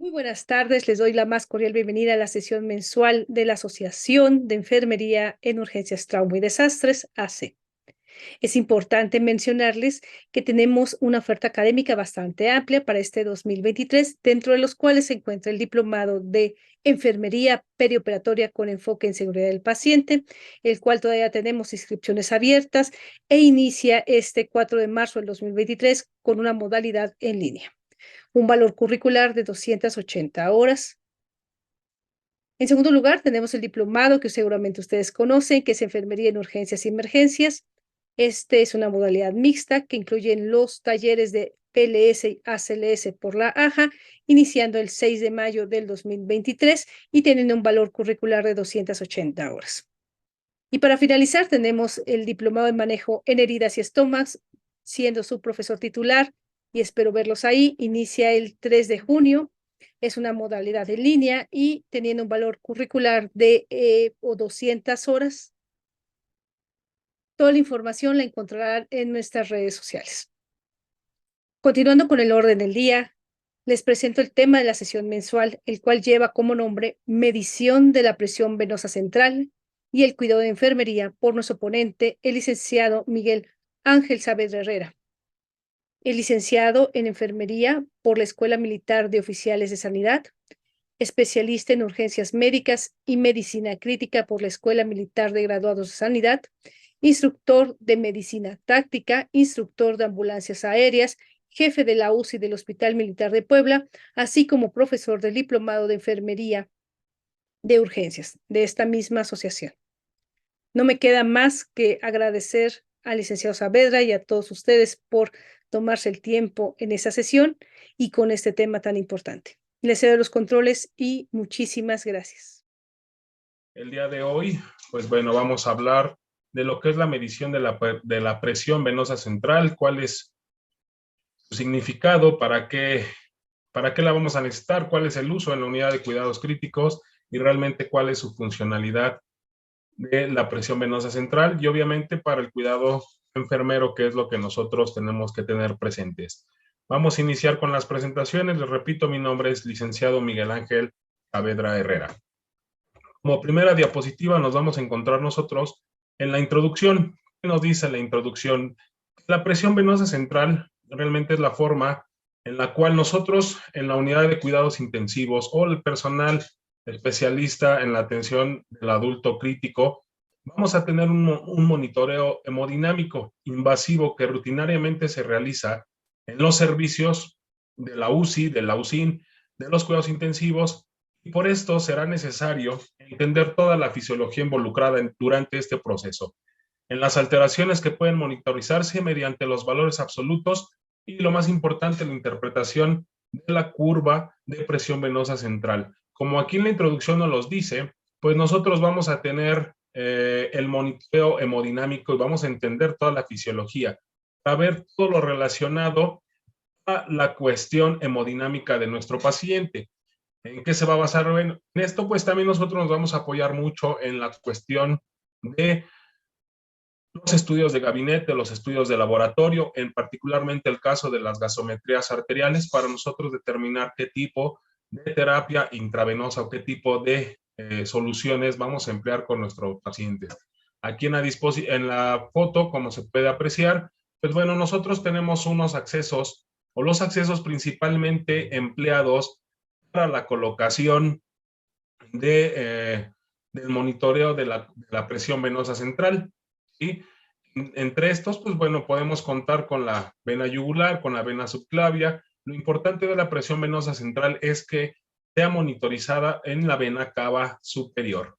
Muy buenas tardes, les doy la más cordial bienvenida a la sesión mensual de la Asociación de Enfermería en Urgencias, Trauma y Desastres, AC. Es importante mencionarles que tenemos una oferta académica bastante amplia para este 2023, dentro de los cuales se encuentra el diplomado de Enfermería Perioperatoria con enfoque en seguridad del paciente, el cual todavía tenemos inscripciones abiertas e inicia este 4 de marzo del 2023 con una modalidad en línea. Un valor curricular de 280 horas. En segundo lugar, tenemos el diplomado que seguramente ustedes conocen, que es Enfermería en Urgencias y Emergencias. Este es una modalidad mixta que incluye los talleres de PLS y ACLS por la AJA, iniciando el 6 de mayo del 2023 y teniendo un valor curricular de 280 horas. Y para finalizar, tenemos el diplomado en manejo en heridas y estómagos, siendo su profesor titular, y espero verlos ahí. Inicia el 3 de junio. Es una modalidad en línea y teniendo un valor curricular de 200 horas. Toda la información la encontrarán en nuestras redes sociales. Continuando con el orden del día, les presento el tema de la sesión mensual, el cual lleva como nombre Medición de la presión venosa central y el cuidado de enfermería por nuestro ponente, el licenciado Miguel Ángel Saavedra Herrera. El licenciado en enfermería por la Escuela Militar de Oficiales de Sanidad, especialista en urgencias médicas y medicina crítica por la Escuela Militar de Graduados de Sanidad, instructor de medicina táctica, instructor de ambulancias aéreas, jefe de la UCI del Hospital Militar de Puebla, así como profesor del diplomado de enfermería de urgencias de esta misma asociación. No me queda más que agradecer al licenciado Saavedra y a todos ustedes por tomarse el tiempo en esa sesión y con este tema tan importante. Les cedo los controles y muchísimas gracias. El día de hoy, pues bueno, vamos a hablar de lo que es la medición de la presión venosa central, cuál es su significado, para qué la vamos a necesitar, cuál es el uso en la unidad de cuidados críticos y realmente cuál es su funcionalidad de la presión venosa central y obviamente para el cuidado enfermero, que es lo que nosotros tenemos que tener presentes. Vamos a iniciar con las presentaciones. Les repito, mi nombre es licenciado Miguel Ángel Saavedra Herrera. Como primera diapositiva nos vamos a encontrar nosotros en la introducción. ¿Qué nos dice la introducción? La presión venosa central realmente es la forma en la cual nosotros en la unidad de cuidados intensivos o el personal especialista en la atención del adulto crítico, vamos a tener un monitoreo hemodinámico invasivo que rutinariamente se realiza en los servicios de la UCI, de la UCIN, de los cuidados intensivos, y por esto será necesario entender toda la fisiología involucrada durante este proceso, en las alteraciones que pueden monitorizarse mediante los valores absolutos y, lo más importante, la interpretación de la curva de presión venosa central. Como aquí en la introducción nos los dice, pues nosotros vamos a tener el monitoreo hemodinámico y vamos a entender toda la fisiología, para ver todo lo relacionado a la cuestión hemodinámica de nuestro paciente. ¿En qué se va a basar? Bueno, en esto pues también nosotros nos vamos a apoyar mucho en la cuestión de los estudios de gabinete, los estudios de laboratorio, en particularmente el caso de las gasometrías arteriales, para nosotros determinar qué tipo de terapia intravenosa o qué tipo de soluciones vamos a emplear con nuestro paciente. Aquí en la foto, como se puede apreciar, pues bueno, nosotros tenemos unos accesos, o los accesos principalmente empleados para la colocación del monitoreo de la presión venosa central. ¿Sí? Entre estos, pues bueno, podemos contar con la vena yugular, con la vena subclavia. Lo importante de la presión venosa central es que sea monitorizada en la vena cava superior.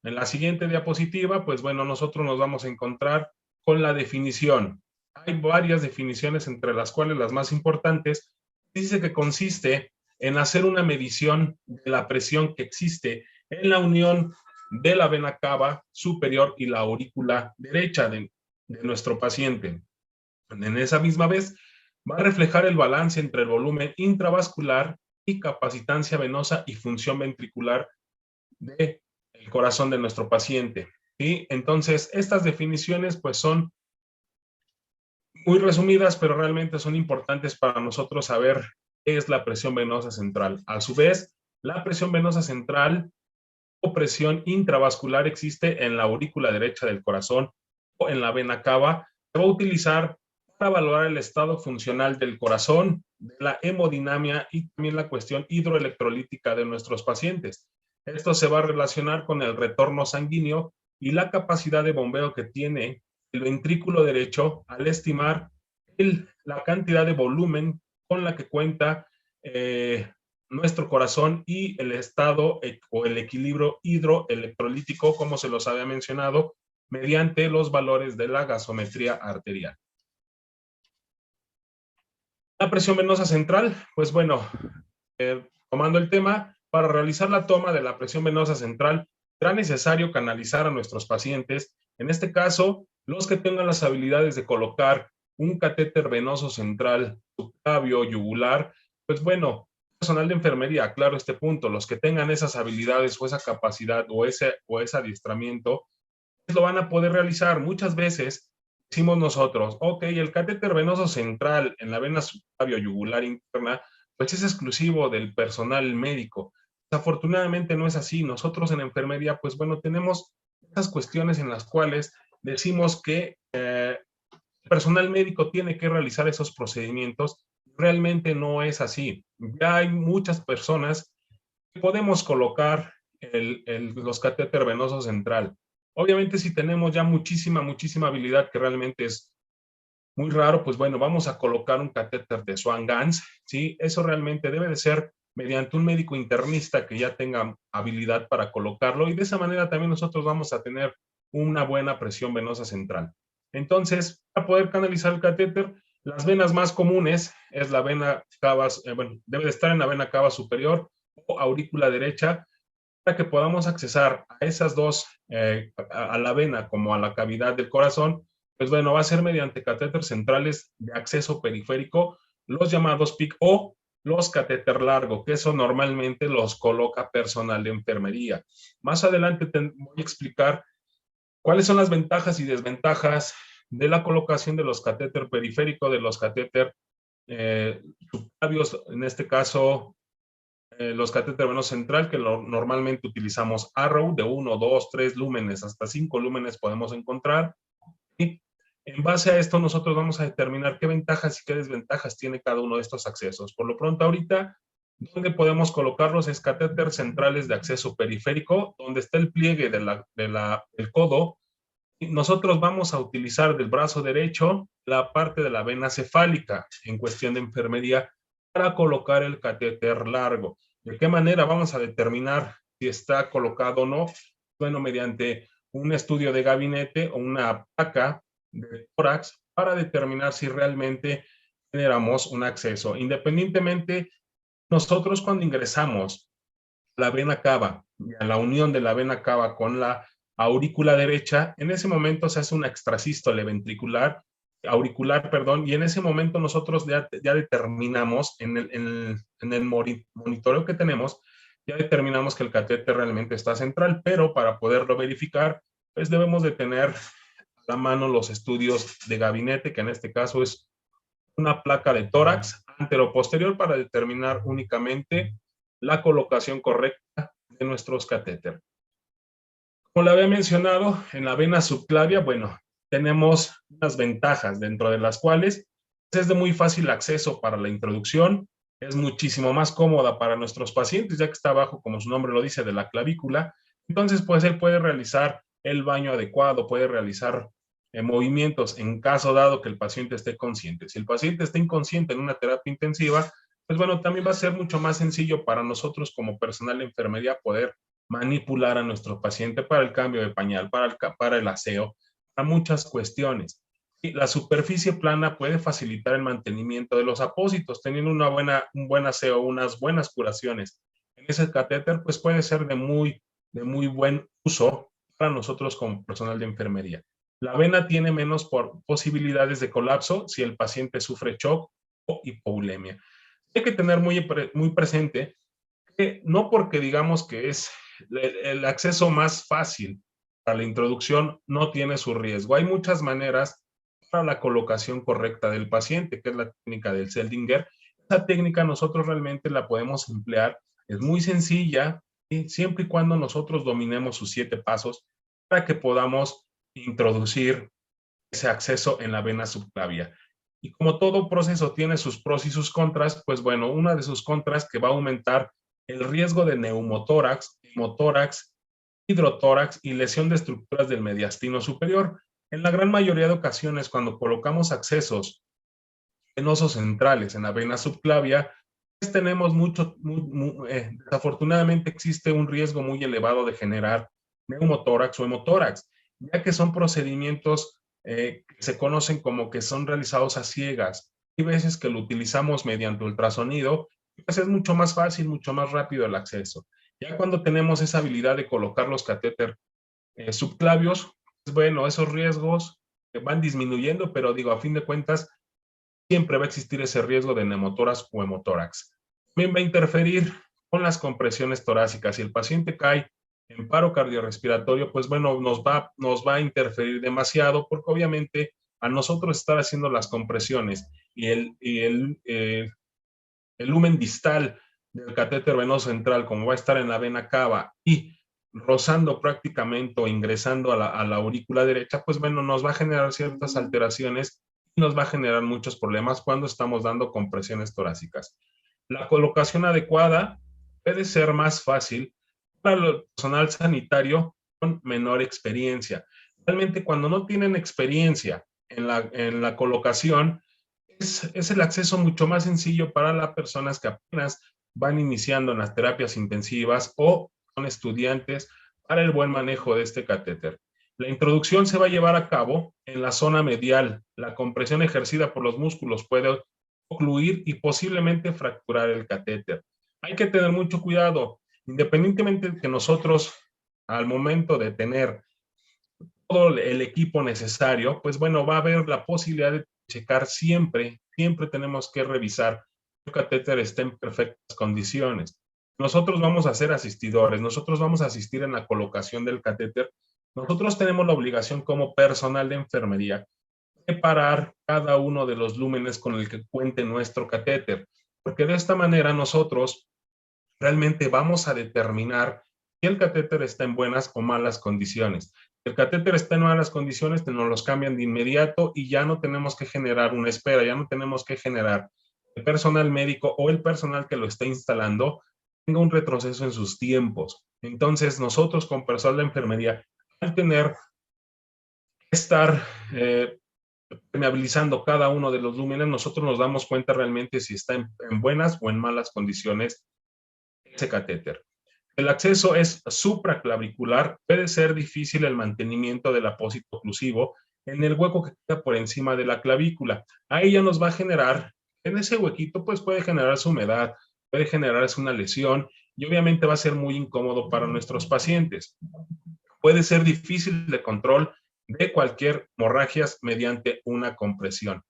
En la siguiente diapositiva, pues bueno, nosotros nos vamos a encontrar con la definición. Hay varias definiciones, entre las cuales las más importantes dice que consiste en hacer una medición de la presión que existe en la unión de la vena cava superior y la aurícula derecha de nuestro paciente. En esa misma vez, va a reflejar el balance entre el volumen intravascular y capacitancia venosa y función ventricular del corazón de nuestro paciente. ¿Sí? Entonces, estas definiciones pues son muy resumidas, pero realmente son importantes para nosotros saber es la presión venosa central. A su vez, la presión venosa central o presión intravascular existe en la aurícula derecha del corazón o en la vena cava. Se va a utilizar para valorar el estado funcional del corazón, de la hemodinamia y también la cuestión hidroelectrolítica de nuestros pacientes. Esto se va a relacionar con el retorno sanguíneo y la capacidad de bombeo que tiene el ventrículo derecho al estimar la cantidad de volumen con la que cuenta nuestro corazón y el estado o el equilibrio hidroelectrolítico, como se los había mencionado, mediante los valores de la gasometría arterial. La presión venosa central, pues bueno, tomando el tema, para realizar la toma de la presión venosa central, será necesario canalizar a nuestros pacientes, en este caso, los que tengan las habilidades de colocar un catéter venoso central subclavio yugular, pues bueno, personal de enfermería, aclaro este punto, los que tengan esas habilidades o esa capacidad o ese adiestramiento, pues lo van a poder realizar. Muchas veces decimos nosotros, ok, el catéter venoso central en la vena subclavio yugular interna, pues es exclusivo del personal médico. Desafortunadamente no es así. Nosotros en enfermería, pues bueno, tenemos esas cuestiones en las cuales decimos que el personal médico tiene que realizar esos procedimientos. Realmente no es así. Ya hay muchas personas que podemos colocar los catéter venoso central. Obviamente si tenemos ya muchísima habilidad, que realmente es muy raro, pues bueno, vamos a colocar un catéter de Swan-Ganz, ¿sí? Eso realmente debe de ser mediante un médico internista que ya tenga habilidad para colocarlo, y de esa manera también nosotros vamos a tener una buena presión venosa central. Entonces, para poder canalizar el catéter, las venas más comunes es la vena cava, bueno, debe de estar en la vena cava superior o aurícula derecha, para que podamos accesar a esas dos, a la vena como a la cavidad del corazón. Pues bueno, va a ser mediante catéteres centrales de acceso periférico, los llamados PIC o los catéter largo, que eso normalmente los coloca personal de enfermería. Más adelante voy a explicar cuáles son las ventajas y desventajas de la colocación de los catéter periféricos, de los catéter subclavios, en este caso los catéter venoso central, que normalmente utilizamos Arrow, de 1, 2, 3 lúmenes hasta 5 lúmenes podemos encontrar. Y en base a esto nosotros vamos a determinar qué ventajas y qué desventajas tiene cada uno de estos accesos. Por lo pronto ahorita, donde podemos colocarlos es catéter centrales de acceso periférico, donde está el pliegue del codo. Y nosotros vamos a utilizar del brazo derecho la parte de la vena cefálica en cuestión de enfermería para colocar el catéter largo. ¿De qué manera vamos a determinar si está colocado o no? Bueno, mediante un estudio de gabinete o una placa de tórax para determinar si realmente generamos un acceso. Independientemente, nosotros cuando ingresamos la vena cava y a la unión de la vena cava con la aurícula derecha, en ese momento se hace una extrasístole ventricular, auricular, perdón, y en ese momento nosotros ya determinamos en el monitoreo que tenemos, ya determinamos que el catéter realmente está central, pero para poderlo verificar, pues debemos de tener a la mano los estudios de gabinete, que en este caso es una placa de tórax antero-posterior para determinar únicamente la colocación correcta de nuestros catéter. Como le había mencionado, en la vena subclavia, bueno, tenemos unas ventajas, dentro de las cuales es de muy fácil acceso para la introducción, es muchísimo más cómoda para nuestros pacientes, ya que está abajo, como su nombre lo dice, de la clavícula. Entonces, pues él puede realizar el baño adecuado, puede realizar movimientos en caso dado que el paciente esté consciente. Si el paciente está inconsciente en una terapia intensiva, pues bueno, también va a ser mucho más sencillo para nosotros como personal de enfermería poder manipular a nuestro paciente para el cambio de pañal, para el aseo, para muchas cuestiones. Y la superficie plana puede facilitar el mantenimiento de los apósitos, teniendo un buen aseo, unas buenas curaciones. En ese catéter, pues puede ser de muy buen uso para nosotros como personal de enfermería. La vena tiene menos posibilidades de colapso si el paciente sufre shock o hipovolemia. Hay que tener muy presente que no porque digamos que es el acceso más fácil para la introducción, no tiene su riesgo. Hay muchas maneras para la colocación correcta del paciente, que es la técnica del Seldinger. Esta técnica nosotros realmente la podemos emplear, es muy sencilla, ¿sí? Siempre y cuando nosotros dominemos sus 7 pasos para que podamos introducir ese acceso en la vena subclavia. Y como todo proceso tiene sus pros y sus contras, pues bueno, una de sus contras que va a aumentar el riesgo de neumotórax, hemotórax, hidrotórax y lesión de estructuras del mediastino superior. En la gran mayoría de ocasiones, cuando colocamos accesos venosos centrales en la vena subclavia, pues tenemos desafortunadamente existe un riesgo muy elevado de generar neumotórax o hemotórax, ya que son procedimientos que se conocen como que son realizados a ciegas. Hay veces que lo utilizamos mediante ultrasonido, pues es mucho más fácil, mucho más rápido el acceso. Ya cuando tenemos esa habilidad de colocar los catéter subclavios, pues bueno, esos riesgos van disminuyendo, pero digo, a fin de cuentas, siempre va a existir ese riesgo de neumotórax o hemotórax. También va a interferir con las compresiones torácicas. Si el paciente cae en paro cardiorrespiratorio, pues bueno, nos va a interferir demasiado porque obviamente a nosotros estar haciendo las compresiones y el lumen distal del catéter venoso central, como va a estar en la vena cava y rozando prácticamente o ingresando a la aurícula derecha, pues bueno, nos va a generar ciertas alteraciones y nos va a generar muchos problemas cuando estamos dando compresiones torácicas. La colocación adecuada puede ser más fácil para el personal sanitario con menor experiencia. Realmente cuando no tienen experiencia en la colocación, es el acceso mucho más sencillo para las personas que apenas van iniciando en las terapias intensivas o son estudiantes para el buen manejo de este catéter. La introducción se va a llevar a cabo en la zona medial. La compresión ejercida por los músculos puede ocluir y posiblemente fracturar el catéter. Hay que tener mucho cuidado, independientemente de que nosotros, al momento de tener todo el equipo necesario, pues bueno, va a haber la posibilidad de checar siempre tenemos que revisar que el catéter esté en perfectas condiciones. Nosotros vamos a ser asistidores, nosotros vamos a asistir en la colocación del catéter. Nosotros tenemos la obligación como personal de enfermería de parar cada uno de los lúmenes con el que cuente nuestro catéter, porque de esta manera nosotros realmente vamos a determinar si el catéter está en buenas o malas condiciones. Si el catéter está en malas condiciones, nos los cambian de inmediato y ya no tenemos que generar una espera, ya no tenemos que generar el personal médico o el personal que lo está instalando tenga un retroceso en sus tiempos. Entonces, nosotros con personal de enfermería, al tener que estar permeabilizando cada uno de los lúmenes, nosotros nos damos cuenta realmente si está en buenas o en malas condiciones ese catéter. El acceso es supraclavicular, puede ser difícil el mantenimiento del apósito oclusivo en el hueco que queda por encima de la clavícula. Ahí ya nos va a generar, en ese huequito pues puede generarse humedad, puede generarse una lesión y obviamente va a ser muy incómodo para nuestros pacientes. Puede ser difícil de control de cualquier hemorragias mediante una compresión.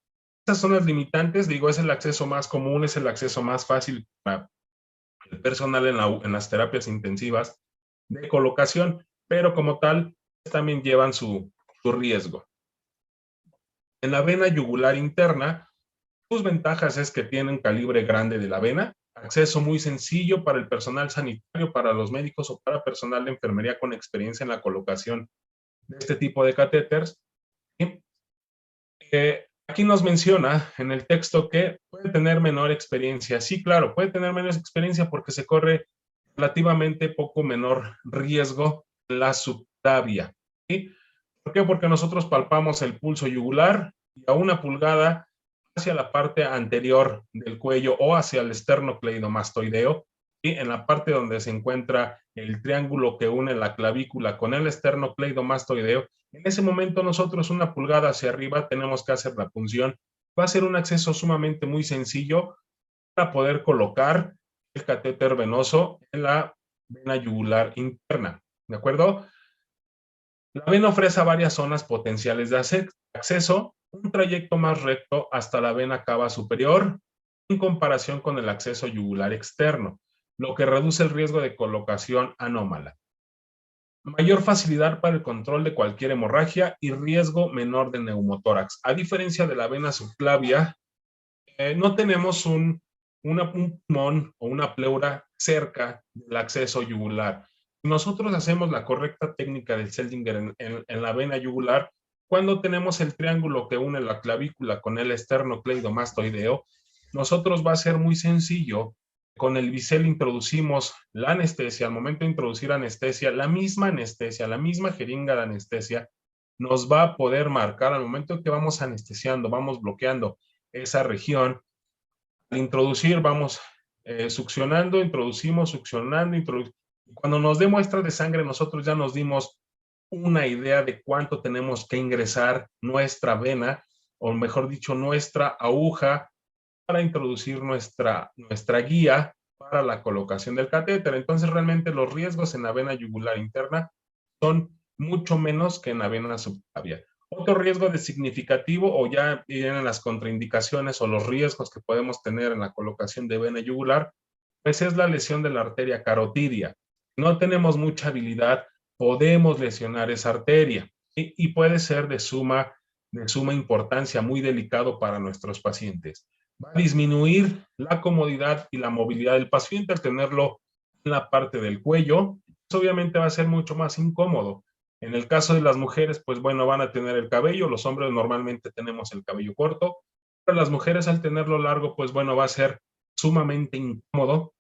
Estas son las limitantes, digo, es el acceso más común, es el acceso más fácil para el personal en las terapias intensivas de colocación, pero como tal también llevan su riesgo. En la vena yugular interna, sus ventajas es que tienen calibre grande de la vena, acceso muy sencillo para el personal sanitario, para los médicos o para personal de enfermería con experiencia en la colocación de este tipo de catéteres. Aquí nos menciona en el texto que puede tener menor experiencia. Sí, claro, puede tener menos experiencia porque se corre relativamente poco menor riesgo en la subclavia. ¿Sí? ¿Por qué? Porque nosotros palpamos el pulso yugular y a 1 pulgada hacia la parte anterior del cuello o hacia el esternocleidomastoideo, y en la parte donde se encuentra el triángulo que une la clavícula con el esternocleidomastoideo. En ese momento nosotros 1 pulgada hacia arriba tenemos que hacer la punción. Va a ser un acceso sumamente muy sencillo para poder colocar el catéter venoso en la vena yugular interna. ¿De acuerdo? La vena ofrece varias zonas potenciales de acceso, un trayecto más recto hasta la vena cava superior en comparación con el acceso yugular externo, lo que reduce el riesgo de colocación anómala. Mayor facilidad para el control de cualquier hemorragia y riesgo menor de neumotórax. A diferencia de la vena subclavia, no tenemos un un pulmón o una pleura cerca del acceso yugular. Si nosotros hacemos la correcta técnica del Seldinger en la vena yugular, cuando tenemos el triángulo que une la clavícula con el esternocleidomastoideo, nosotros va a ser muy sencillo. Con el bisel introducimos la anestesia. Al momento de introducir anestesia, la misma jeringa de anestesia nos va a poder marcar al momento que vamos anestesiando, vamos bloqueando esa región. Al introducir, vamos succionando, introducimos, succionando, Cuando nos dé muestra de sangre, nosotros ya nos dimos una idea de cuánto tenemos que ingresar nuestra vena, o mejor dicho, nuestra aguja, para introducir nuestra guía para la colocación del catéter. Entonces, realmente los riesgos en la vena yugular interna son mucho menos que en la vena subclavia. Otro riesgo de significativo, o ya vienen las contraindicaciones o los riesgos que podemos tener en la colocación de vena yugular, pues es la lesión de la arteria carotidia. Si no tenemos mucha habilidad, podemos lesionar esa arteria y puede ser de suma importancia, muy delicado para nuestros pacientes. Va a disminuir la comodidad y la movilidad del paciente al tenerlo en la parte del cuello. Pues obviamente va a ser mucho más incómodo. En el caso de las mujeres, pues bueno, van a tener el cabello. Los hombres normalmente tenemos el cabello corto, pero las mujeres al tenerlo largo, pues bueno, va a ser sumamente incómodo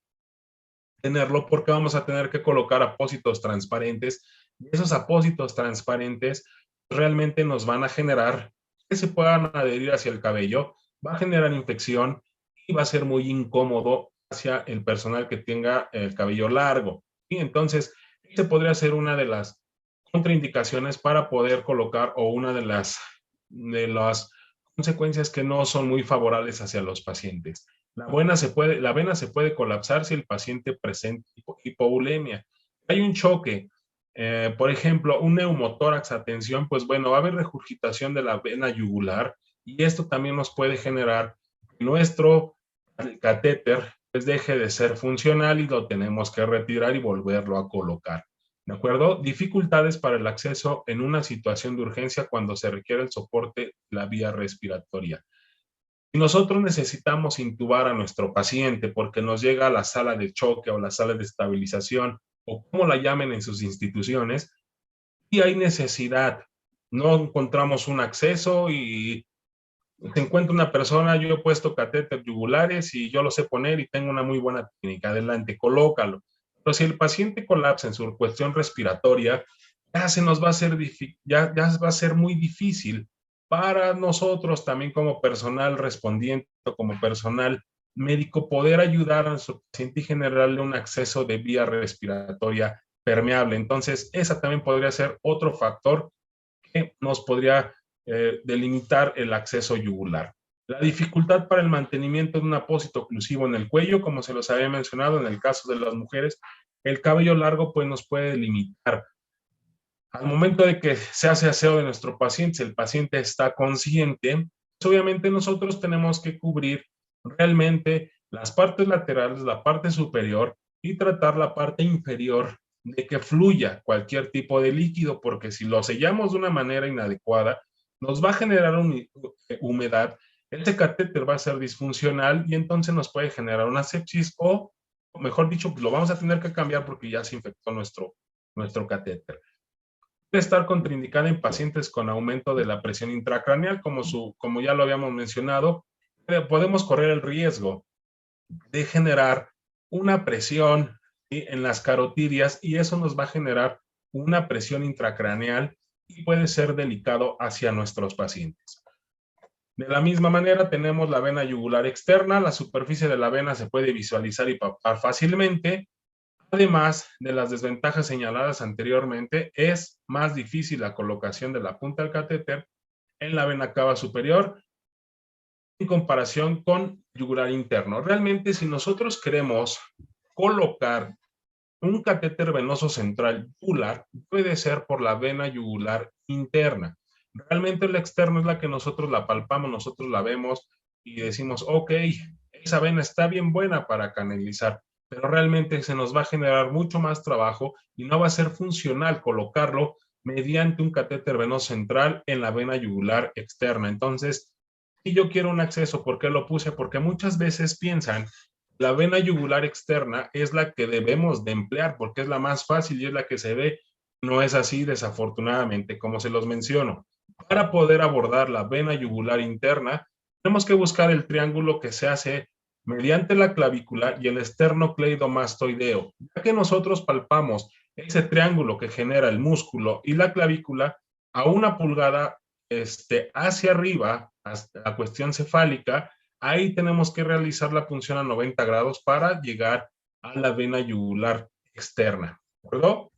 tenerlo porque vamos a tener que colocar apósitos transparentes y esos apósitos transparentes realmente nos van a generar que se puedan adherir hacia el cabello, va a generar infección y va a ser muy incómodo hacia el personal que tenga el cabello largo. Y entonces, ese podría ser una de las contraindicaciones para poder colocar, o una de las consecuencias que no son muy favorables hacia los pacientes. La vena se puede colapsar si el paciente presenta hipoulemia. Hay un choque, por ejemplo, un neumotórax a tensión, pues bueno, va a haber regurgitación de la vena yugular y esto también nos puede generar que nuestro catéter pues deje de ser funcional y lo tenemos que retirar y volverlo a colocar. ¿De acuerdo? Dificultades para el acceso en una situación de urgencia cuando se requiere el soporte de la vía respiratoria. Si nosotros necesitamos intubar a nuestro paciente porque nos llega a la sala de choque o la sala de estabilización o como la llamen en sus instituciones, y hay necesidad, no encontramos un acceso y se encuentra una persona, yo he puesto catéter yugulares y yo lo sé poner y tengo una muy buena técnica, adelante, colócalo. Pero si el paciente colapsa en su cuestión respiratoria, ya se nos va a hacer, ya va a ser muy difícil para nosotros también como personal respondiente o como personal médico poder ayudar a su paciente y generarle un acceso de vía respiratoria permeable. Entonces, esa también podría ser otro factor que nos podría delimitar el acceso yugular. La dificultad para el mantenimiento de un apósito oclusivo en el cuello, como se los había mencionado en el caso de las mujeres, el cabello largo pues nos puede limitar. Al momento de que se hace aseo de nuestro paciente, si el paciente está consciente, pues obviamente nosotros tenemos que cubrir realmente las partes laterales, la parte superior y tratar la parte inferior de que fluya cualquier tipo de líquido, porque si lo sellamos de una manera inadecuada, nos va a generar humedad, este catéter va a ser disfuncional y entonces nos puede generar una sepsis o, mejor dicho, lo vamos a tener que cambiar porque ya se infectó nuestro catéter. Puede estar contraindicada en pacientes con aumento de la presión intracraneal, como ya lo habíamos mencionado. Podemos correr el riesgo de generar una presión, ¿sí?, en las carotidias y eso nos va a generar una presión intracraneal y puede ser delicado hacia nuestros pacientes. De la misma manera tenemos la vena yugular externa, la superficie de la vena se puede visualizar y palpar fácilmente. Además de las desventajas señaladas anteriormente, es más difícil la colocación de la punta del catéter en la vena cava superior en comparación con yugular interno. Realmente, si nosotros queremos colocar un catéter venoso central yugular, puede ser por la vena yugular interna. Realmente la externa es la que nosotros la palpamos, nosotros la vemos y decimos, ok, esa vena está bien buena para canalizar, pero realmente se nos va a generar mucho más trabajo y no va a ser funcional colocarlo mediante un catéter venoso central en la vena yugular externa. Entonces, si yo quiero un acceso, ¿por qué lo puse? Porque muchas veces piensan La vena yugular externa es la que debemos de emplear porque es la más fácil y es la que se ve. No es así, desafortunadamente, como se los menciono. Para poder abordar la vena yugular interna, tenemos que buscar el triángulo que se hace mediante la clavícula y el esternocleidomastoideo. Ya que nosotros palpamos ese triángulo que genera el músculo y la clavícula a 1 pulgada hacia arriba, hasta la cuestión cefálica, ahí tenemos que realizar la punción a 90 grados para llegar a la vena yugular externa. ¿De acuerdo?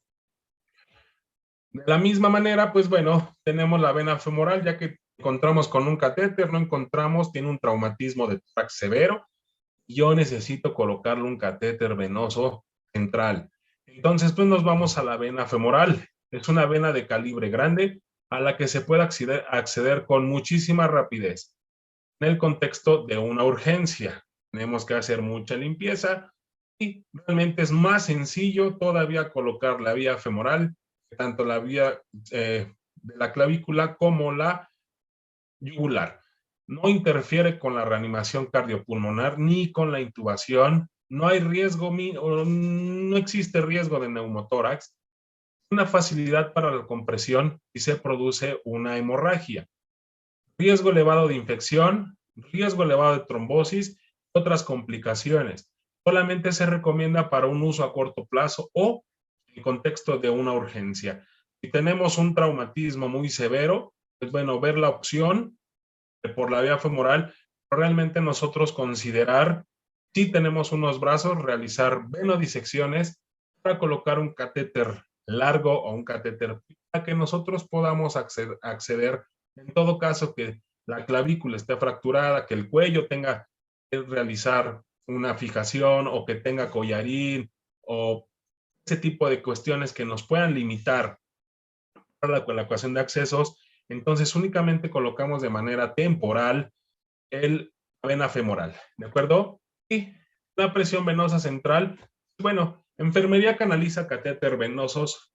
De la misma manera, pues bueno, tenemos la vena femoral, ya que encontramos con un catéter, no encontramos, tiene un traumatismo de tórax severo, y yo necesito colocarle un catéter venoso central. Entonces, pues nos vamos a la vena femoral. Es una vena de calibre grande a la que se puede acceder con muchísima rapidez. En el contexto de una urgencia, tenemos que hacer mucha limpieza y realmente es más sencillo todavía colocar la vía femoral, tanto la vía de la clavícula como la yugular. No interfiere con la reanimación cardiopulmonar ni con la intubación. No hay riesgo, no existe riesgo de neumotórax. Una facilidad para la compresión y se produce una hemorragia. Riesgo elevado de infección, riesgo elevado de trombosis, otras complicaciones. Solamente se recomienda para un uso a corto plazo o en contexto de una urgencia. Si tenemos un traumatismo muy severo, pues bueno, ver la opción por la vía femoral, realmente nosotros considerar si tenemos unos brazos, realizar venodisecciones para colocar un catéter largo o un catéter para que nosotros podamos acceder en todo caso que la clavícula esté fracturada, que el cuello tenga que realizar una fijación o que tenga collarín o ese tipo de cuestiones que nos puedan limitar para la ecuación de accesos, entonces únicamente colocamos de manera temporal la vena femoral, ¿de acuerdo? Y la presión venosa central, bueno, enfermería canaliza catéter venosos,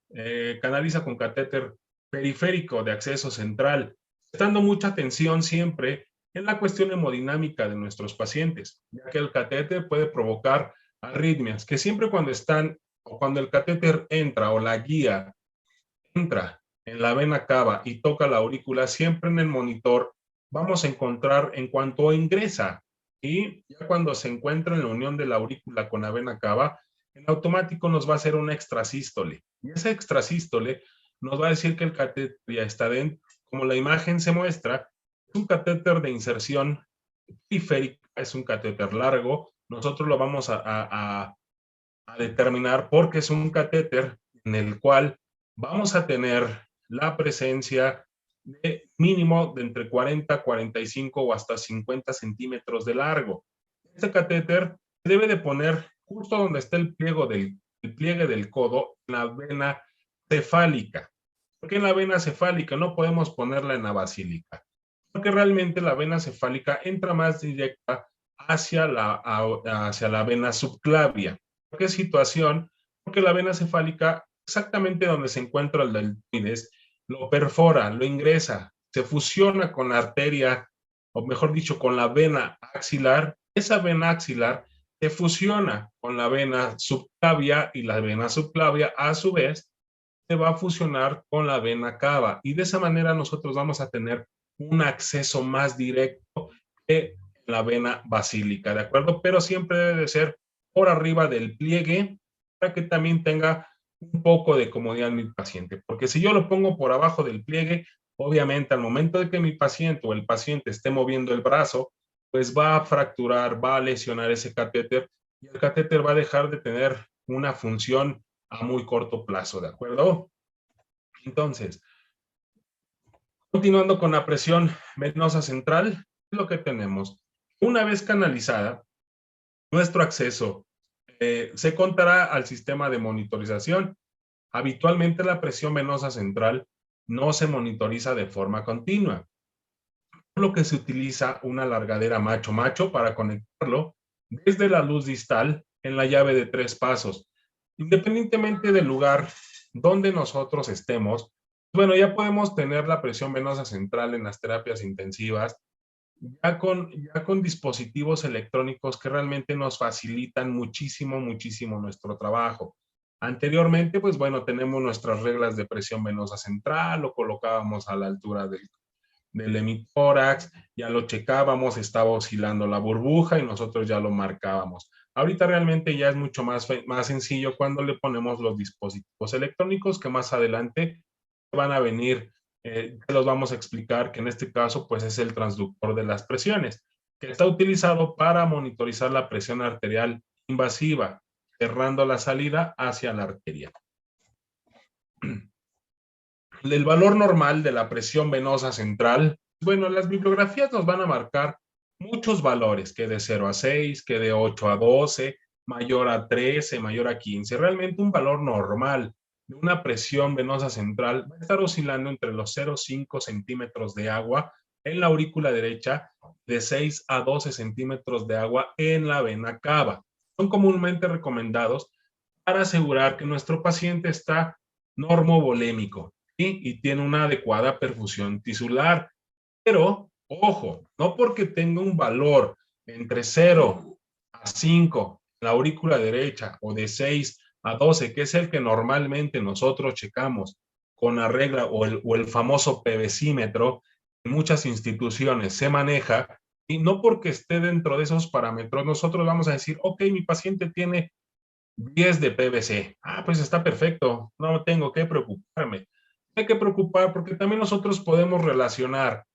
canaliza con catéter periférico de acceso central, dando mucha atención siempre en la cuestión hemodinámica de nuestros pacientes, ya que el catéter puede provocar arritmias, que siempre cuando están, o cuando el catéter entra o la guía entra en la vena cava y toca la aurícula, siempre en el monitor vamos a encontrar en cuanto ingresa y ya cuando se encuentra en la unión de la aurícula con la vena cava, en automático nos va a hacer una extrasístole. Y esa extrasístole nos va a decir que el catéter ya está dentro. Como la imagen se muestra, es un catéter de inserción periférica, es un catéter largo. Nosotros lo vamos a determinar porque es un catéter en el cual vamos a tener la presencia de mínimo de entre 40, 45 o hasta 50 centímetros de largo. Este catéter se debe de poner justo donde está el pliegue del codo, en la vena cefálica. ¿Por qué en la vena cefálica? No podemos ponerla en la basílica. Porque realmente la vena cefálica entra más directa hacia la vena subclavia. ¿Por qué situación? Porque la vena cefálica, exactamente donde se encuentra el deltoides, lo perfora, lo ingresa, se fusiona con la arteria, o mejor dicho, con la vena axilar. Esa vena axilar se fusiona con la vena subclavia y la vena subclavia, a su vez, se va a fusionar con la vena cava. Y de esa manera nosotros vamos a tener un acceso más directo que la vena basílica, ¿de acuerdo? Pero siempre debe de ser por arriba del pliegue para que también tenga un poco de comodidad mi paciente, porque si yo lo pongo por abajo del pliegue, obviamente al momento de que mi paciente o el paciente esté moviendo el brazo, pues va a fracturar, va a lesionar ese catéter y el catéter va a dejar de tener una función a muy corto plazo, ¿de acuerdo? Entonces, continuando con la presión venosa central, lo que tenemos, una vez canalizada, nuestro acceso se contará al sistema de monitorización. Habitualmente la presión venosa central no se monitoriza de forma continua, por lo que se utiliza una alargadera macho-macho para conectarlo desde la luz distal en la llave de 3 pasos. Independientemente del lugar donde nosotros estemos, bueno, ya podemos tener la presión venosa central en las terapias intensivas ya con dispositivos electrónicos que realmente nos facilitan muchísimo, muchísimo nuestro trabajo. Anteriormente, pues bueno, tenemos nuestras reglas de presión venosa central, lo colocábamos a la altura del hemitórax, ya lo checábamos, estaba oscilando la burbuja y nosotros ya lo marcábamos. Ahorita realmente ya es mucho más sencillo cuando le ponemos los dispositivos electrónicos que más adelante van a venir, los vamos a explicar, que en este caso pues es el transductor de las presiones, que está utilizado para monitorizar la presión arterial invasiva, cerrando la salida hacia la arteria. El valor normal de la presión venosa central, bueno, las bibliografías nos van a marcar muchos valores, que de 0 a 6, que de 8 a 12, mayor a 13, mayor a 15. Realmente un valor normal de una presión venosa central va a estar oscilando entre los 0,5 centímetros de agua en la aurícula derecha, de 6 a 12 centímetros de agua en la vena cava. Son comúnmente recomendados para asegurar que nuestro paciente está normovolémico, ¿sí? Y tiene una adecuada perfusión tisular. Pero, ojo, no porque tenga un valor entre 0 a 5 en la aurícula derecha o de 6 a 12, que es el que normalmente nosotros checamos con la regla o el famoso PVCímetro, en muchas instituciones se maneja, y no porque esté dentro de esos parámetros, nosotros vamos a decir, ok, mi paciente tiene 10 de PVC. Ah, pues está perfecto, no tengo que preocuparme. Hay que preocupar porque también nosotros podemos relacionar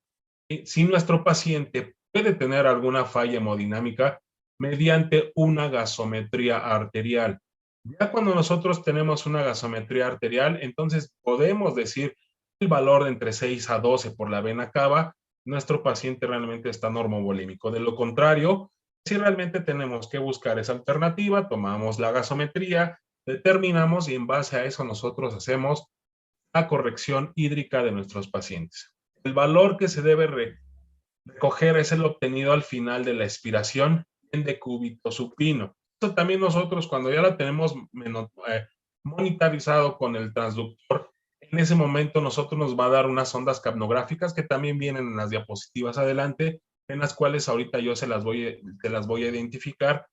si nuestro paciente puede tener alguna falla hemodinámica mediante una gasometría arterial. Ya cuando nosotros tenemos una gasometría arterial, entonces podemos decir el valor de entre 6 a 12 por la vena cava, nuestro paciente realmente está normovolímico. De lo contrario, si realmente tenemos que buscar esa alternativa, tomamos la gasometría, determinamos y en base a eso nosotros hacemos la corrección hídrica de nuestros pacientes. El valor que se debe recoger es el obtenido al final de la expiración en decúbito supino. Esto también nosotros cuando ya la tenemos monitorizado con el transductor, en ese momento nosotros nos va a dar unas ondas capnográficas que también vienen en las diapositivas adelante, en las cuales ahorita yo se las voy a identificar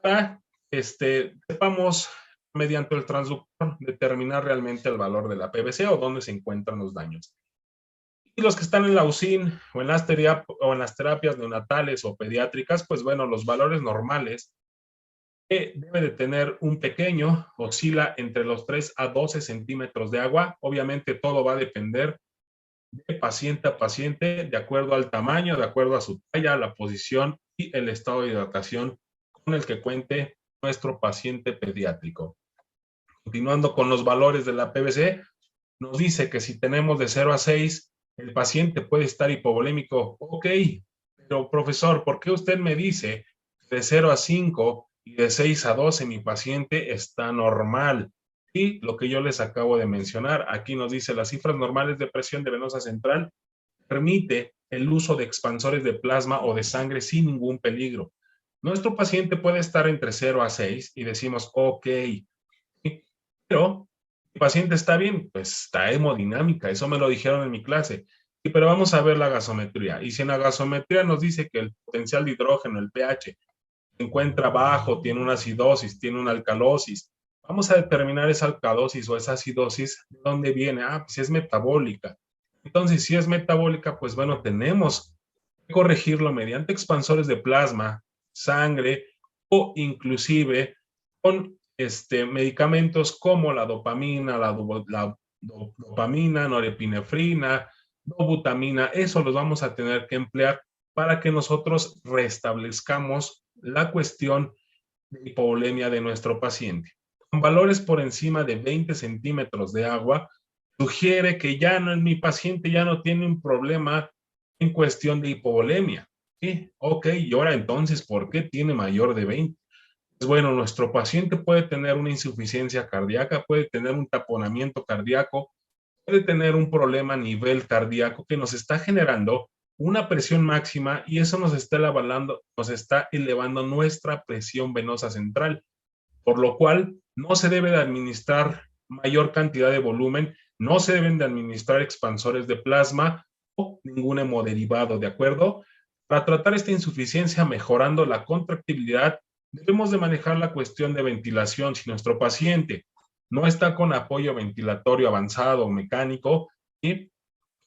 para sepamos mediante el transductor determinar realmente el valor de la PVC o dónde se encuentran los daños. Y los que están en la UCIN o en las terapias neonatales o pediátricas, pues bueno, los valores normales debe de tener un pequeño, oscila entre los 3 a 12 centímetros de agua. Obviamente todo va a depender de paciente a paciente, de acuerdo al tamaño, de acuerdo a su talla, la posición y el estado de hidratación con el que cuente nuestro paciente pediátrico. Continuando con los valores de la PVC, nos dice que si tenemos de 0 a 6, el paciente puede estar hipovolémico. Ok, pero profesor, ¿por qué usted me dice de 0 a 5 y de 6 a 12 mi paciente está normal? Y lo que yo les acabo de mencionar, aquí nos dice las cifras normales de presión de venosa central permite el uso de expansores de plasma o de sangre sin ningún peligro. Nuestro paciente puede estar entre 0 a 6 y decimos, ok, pero el paciente está bien, pues está hemodinámica, eso me lo dijeron en mi clase. Sí, pero vamos a ver la gasometría. Y si en la gasometría nos dice que el potencial de hidrógeno, el pH, se encuentra bajo, tiene una acidosis, tiene una alcalosis, vamos a determinar esa alcalosis o esa acidosis, ¿de dónde viene? Ah, pues es metabólica. Entonces, si es metabólica, pues bueno, tenemos que corregirlo mediante expansores de plasma, sangre o inclusive con medicamentos como la dopamina, dopamina, norepinefrina, dobutamina. Eso los vamos a tener que emplear para que nosotros restablezcamos la cuestión de hipovolemia de nuestro paciente. Con valores por encima de 20 centímetros de agua, sugiere que ya no, mi paciente ya no tiene un problema en cuestión de hipovolemia. ¿Sí? Ok, y ahora entonces, ¿por qué tiene mayor de 20? Pues bueno, nuestro paciente puede tener una insuficiencia cardíaca, puede tener un taponamiento cardíaco, puede tener un problema a nivel cardíaco que nos está generando una presión máxima y eso nos está elevando nuestra presión venosa central, por lo cual no se debe de administrar mayor cantidad de volumen, no se deben de administrar expansores de plasma o ningún hemoderivado, ¿de acuerdo? Para tratar esta insuficiencia mejorando la contractibilidad, debemos de manejar la cuestión de ventilación. Si nuestro paciente no está con apoyo ventilatorio avanzado o mecánico, y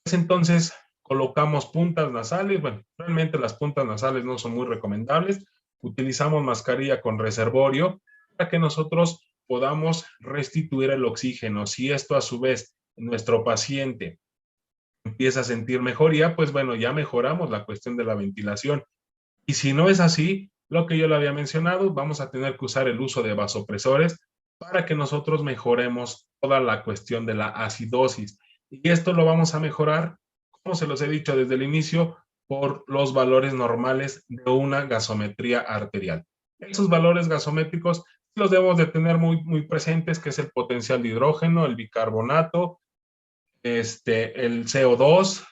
pues entonces colocamos puntas nasales. Bueno, realmente las puntas nasales no son muy recomendables. Utilizamos mascarilla con reservorio para que nosotros podamos restituir el oxígeno. Si esto a su vez nuestro paciente empieza a sentir mejoría, pues bueno, ya mejoramos la cuestión de la ventilación. Y si no es así, lo que yo le había mencionado, vamos a tener que usar el uso de vasopresores para que nosotros mejoremos toda la cuestión de la acidosis. Y esto lo vamos a mejorar, como se los he dicho desde el inicio, por los valores normales de una gasometría arterial. Esos valores gasométricos los debemos de tener muy presentes, que es el potencial de hidrógeno, el bicarbonato, el CO2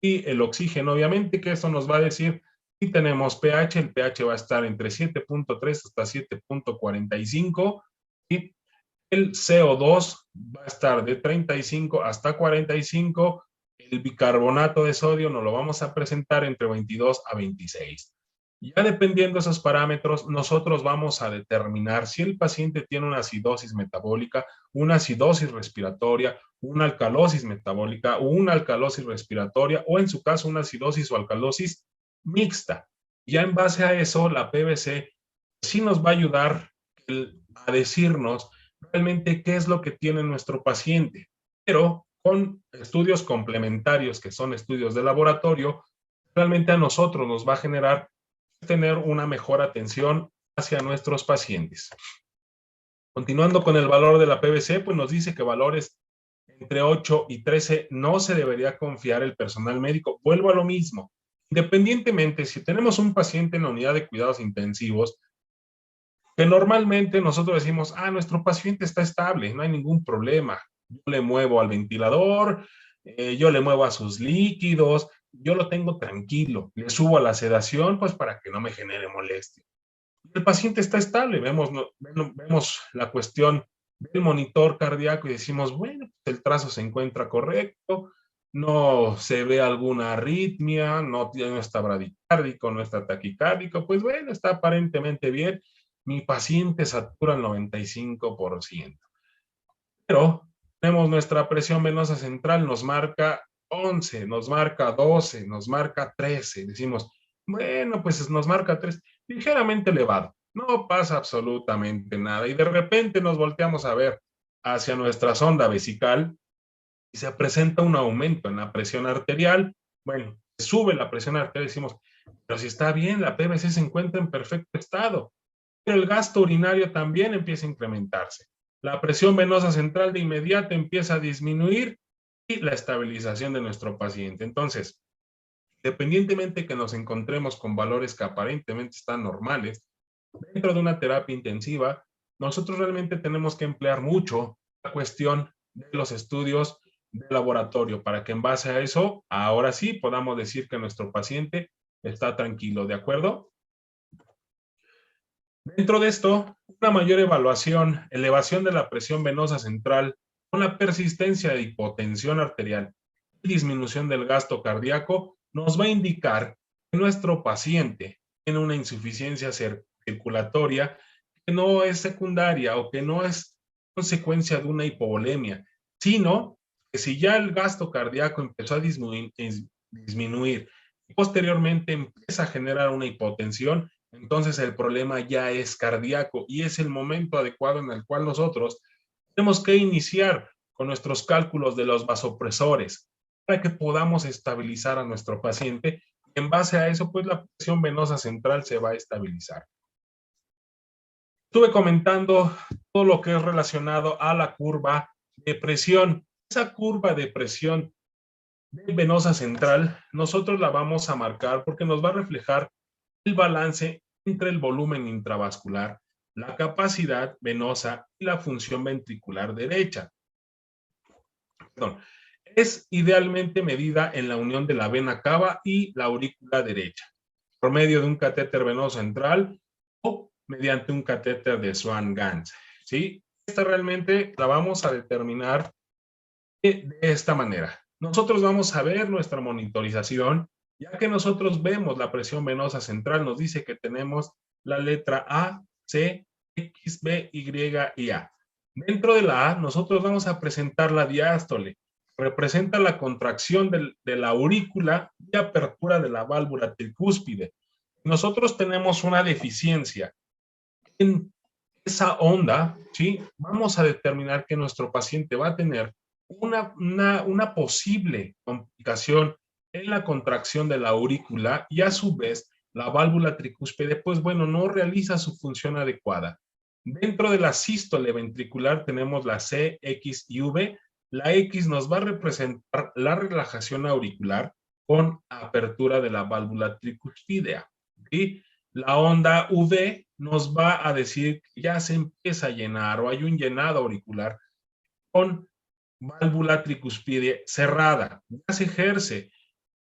y el oxígeno, obviamente, que eso nos va a decir si tenemos pH. El pH va a estar entre 7.3 hasta 7.45 y el CO2 va a estar de 35 hasta 45. El bicarbonato de sodio nos lo vamos a presentar entre 22 a 26. Ya dependiendo de esos parámetros, nosotros vamos a determinar si el paciente tiene una acidosis metabólica, una acidosis respiratoria, una alcalosis metabólica, una alcalosis respiratoria o en su caso una acidosis o alcalosis mixta. Ya en base a eso, la PBC sí nos va a ayudar a decirnos realmente qué es lo que tiene nuestro paciente, pero con estudios complementarios que son estudios de laboratorio, realmente a nosotros nos va a generar tener una mejor atención hacia nuestros pacientes. Continuando con el valor de la PBC, pues nos dice que valores entre 8 y 13 no se debería confiar el personal médico. Vuelvo a lo mismo. Independientemente, si tenemos un paciente en la unidad de cuidados intensivos, que normalmente nosotros decimos, nuestro paciente está estable, no hay ningún problema. Yo le muevo al ventilador, yo le muevo a sus líquidos, yo lo tengo tranquilo, le subo a la sedación, pues para que no me genere molestia. El paciente está estable, vemos la cuestión del monitor cardíaco y decimos, bueno, el trazo se encuentra correcto, no se ve alguna arritmia, no está bradicárdico, no está taquicárdico, pues bueno, está aparentemente bien. Mi paciente satura el 95%. Pero tenemos nuestra presión venosa central, nos marca 11, nos marca 12, nos marca 13. Decimos, bueno, pues nos marca 3, ligeramente elevado. No pasa absolutamente nada. Y de repente nos volteamos a ver hacia nuestra sonda vesical y se presenta un aumento en la presión arterial. Bueno, sube la presión arterial y decimos, pero si está bien, la PVC se encuentra en perfecto estado. Pero el gasto urinario también empieza a incrementarse. La presión venosa central de inmediato empieza a disminuir y la estabilización de nuestro paciente. Entonces, independientemente que nos encontremos con valores que aparentemente están normales, dentro de una terapia intensiva, nosotros realmente tenemos que emplear mucho la cuestión de los estudios de laboratorio para que en base a eso, ahora sí podamos decir que nuestro paciente está tranquilo, ¿de acuerdo? Dentro de esto, una mayor elevación de la presión venosa central con la persistencia de hipotensión arterial y disminución del gasto cardíaco nos va a indicar que nuestro paciente tiene una insuficiencia circulatoria que no es secundaria o que no es consecuencia de una hipovolemia, sino que si ya el gasto cardíaco empezó a disminuir y posteriormente empieza a generar una hipotensión, entonces el problema ya es cardíaco y es el momento adecuado en el cual nosotros tenemos que iniciar con nuestros cálculos de los vasopresores para que podamos estabilizar a nuestro paciente. En base a eso, pues la presión venosa central se va a estabilizar. Estuve comentando todo lo que es relacionado a la curva de presión. Esa curva de presión venosa central, nosotros la vamos a marcar porque nos va a reflejar el balance entre el volumen intravascular, la capacidad venosa y la función ventricular derecha. Perdón. Es idealmente medida en la unión de la vena cava y la aurícula derecha, por medio de un catéter venoso central o mediante un catéter de Swan-Ganz. ¿Sí? Esta realmente la vamos a determinar de esta manera. Nosotros vamos a ver nuestra monitorización Ya que nosotros vemos la presión venosa central, nos dice que tenemos la letra A, C, X, B, Y y A. Dentro de la A, nosotros vamos a presentar la diástole. Representa la contracción de la aurícula y apertura de la válvula tricúspide. Nosotros tenemos una deficiencia en esa onda, ¿sí? Vamos a determinar que nuestro paciente va a tener una posible complicación en la contracción de la aurícula y a su vez la válvula tricúspide, pues bueno, no realiza su función adecuada. Dentro de la sístole ventricular tenemos la C, X y V. La X nos va a representar la relajación auricular con apertura de la válvula tricúspidea. ¿Sí? La onda V nos va a decir que ya se empieza a llenar o hay un llenado auricular con válvula tricúspide cerrada. Ya se ejerce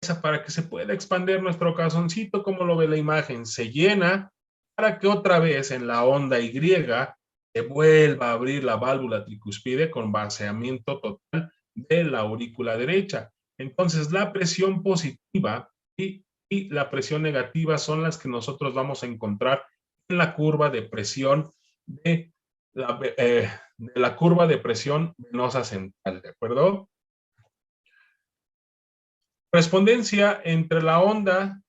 esa para que se pueda expandir nuestro calzoncito, como lo ve la imagen, se llena para que otra vez en la onda Y se vuelva a abrir la válvula tricúspide con vaciamiento total de la aurícula derecha. Entonces la presión positiva y la presión negativa son las que nosotros vamos a encontrar en la curva de presión de la curva de presión venosa central, ¿de acuerdo? Correspondencia entre la onda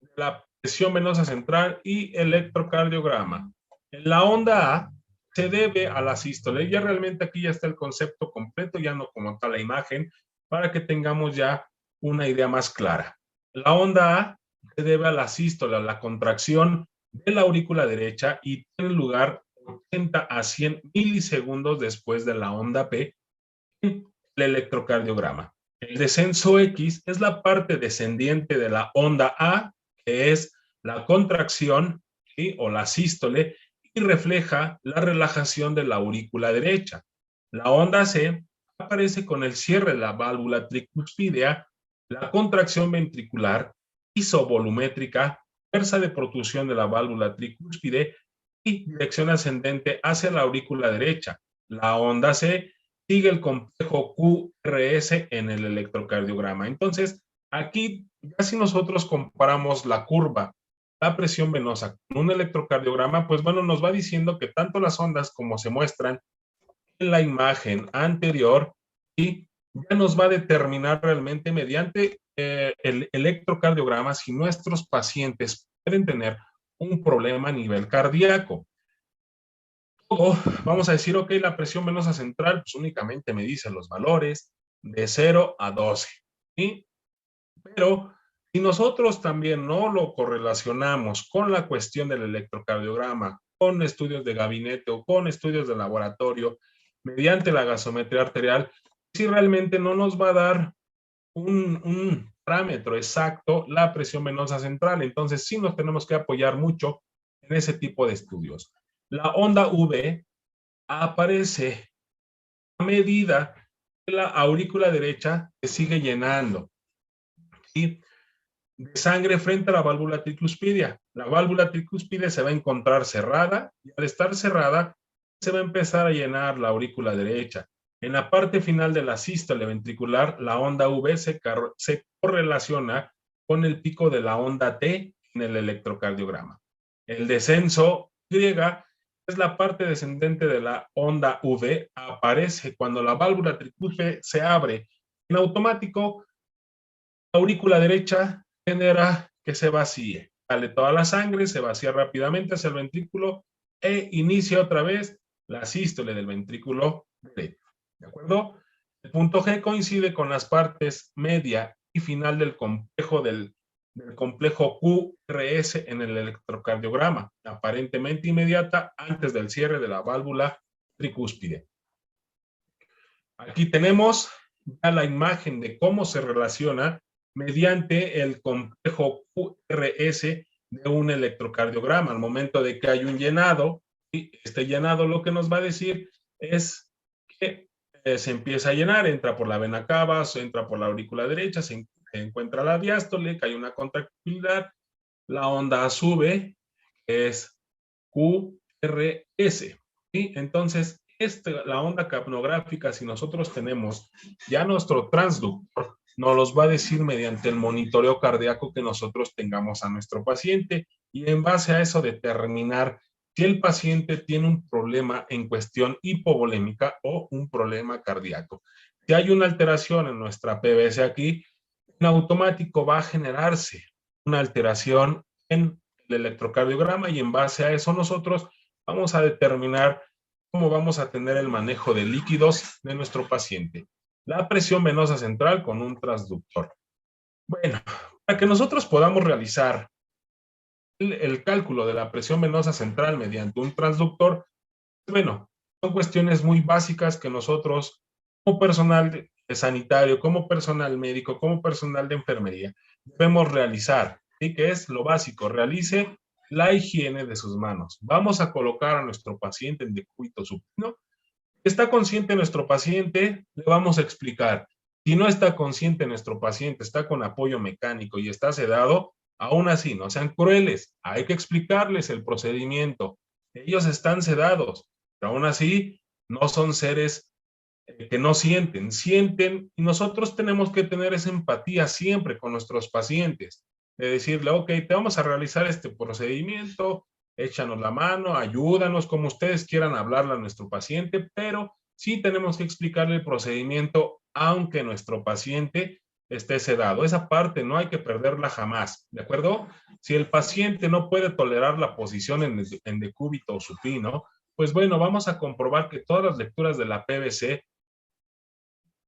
de la presión venosa central y electrocardiograma. En la onda A se debe a la sístole. Ya realmente aquí ya está el concepto completo, ya no como tal la imagen, para que tengamos ya una idea más clara. La onda A se debe a la sístole, a la contracción de la aurícula derecha y tiene lugar 80 a 100 milisegundos después de la onda P en el electrocardiograma. El descenso X es la parte descendiente de la onda A, que es la contracción, ¿sí? O la sístole, y refleja la relajación de la aurícula derecha. La onda C aparece con el cierre de la válvula tricúspidea, la contracción ventricular, isovolumétrica, fuerza de protrusión de la válvula tricúspide y dirección ascendente hacia la aurícula derecha. La onda C sigue el complejo QRS en el electrocardiograma. Entonces, aquí ya si nosotros comparamos la curva, la presión venosa con un electrocardiograma, pues bueno, nos va diciendo que tanto las ondas como se muestran en la imagen anterior y ya nos va a determinar realmente mediante el electrocardiograma si nuestros pacientes pueden tener un problema a nivel cardíaco. O vamos a decir, ok, la presión venosa central pues únicamente me dice los valores de 0 a 12. ¿Sí? Pero si nosotros también no lo correlacionamos con la cuestión del electrocardiograma, con estudios de gabinete o con estudios de laboratorio, mediante la gasometría arterial, si realmente no nos va a dar un parámetro exacto la presión venosa central. Entonces sí nos tenemos que apoyar mucho en ese tipo de estudios. La onda V aparece a medida que la aurícula derecha se sigue llenando, ¿sí? De sangre frente a la válvula tricúspide. La válvula tricúspide se va a encontrar cerrada y al estar cerrada se va a empezar a llenar la aurícula derecha. En la parte final de la sístole ventricular, la onda V se correlaciona con el pico de la onda T en el electrocardiograma. El descenso Y es la parte descendente de la onda V, aparece cuando la válvula tricúspide se abre. En automático, la aurícula derecha genera que se vacíe. Sale toda la sangre, se vacía rápidamente hacia el ventrículo e inicia otra vez la sístole del ventrículo derecho. ¿De acuerdo? El punto G coincide con las partes media y final del complejo QRS en el electrocardiograma, aparentemente inmediata antes del cierre de la válvula tricúspide. Aquí tenemos ya la imagen de cómo se relaciona mediante el complejo QRS de un electrocardiograma. Al momento de que hay un llenado, y este llenado lo que nos va a decir es que se empieza a llenar, entra por la vena cava, entra por la aurícula derecha, se encuentra la diástole, que hay una contractilidad, la onda sube, que es QRS. ¿Sí? Entonces, la onda capnográfica, si nosotros tenemos ya nuestro transductor nos los va a decir mediante el monitoreo cardíaco que nosotros tengamos a nuestro paciente y en base a eso determinar si el paciente tiene un problema en cuestión hipovolémica o un problema cardíaco. Si hay una alteración en nuestra PVC aquí, en automático va a generarse una alteración en el electrocardiograma y en base a eso nosotros vamos a determinar cómo vamos a tener el manejo de líquidos de nuestro paciente. La presión venosa central con un transductor. Bueno, para que nosotros podamos realizar el cálculo de la presión venosa central mediante un transductor, bueno, son cuestiones muy básicas que nosotros, como personal sanitario, como personal médico, como personal de enfermería, debemos realizar. ¿Sí? Que es lo básico, realice la higiene de sus manos. Vamos a colocar a nuestro paciente en decúbito supino. ¿Está consciente nuestro paciente? Le vamos a explicar. Si no está consciente nuestro paciente, está con apoyo mecánico y está sedado, aún así, no sean crueles. Hay que explicarles el procedimiento. Ellos están sedados, pero aún así no son seres que no sienten, sienten y nosotros tenemos que tener esa empatía siempre con nuestros pacientes, de decirle, ok, te vamos a realizar este procedimiento, échanos la mano, ayúdanos, como ustedes quieran hablarle a nuestro paciente, pero sí tenemos que explicarle el procedimiento aunque nuestro paciente esté sedado. Esa parte no hay que perderla jamás, ¿de acuerdo? Si el paciente no puede tolerar la posición en decúbito o supino, pues bueno, vamos a comprobar que todas las lecturas de la PVC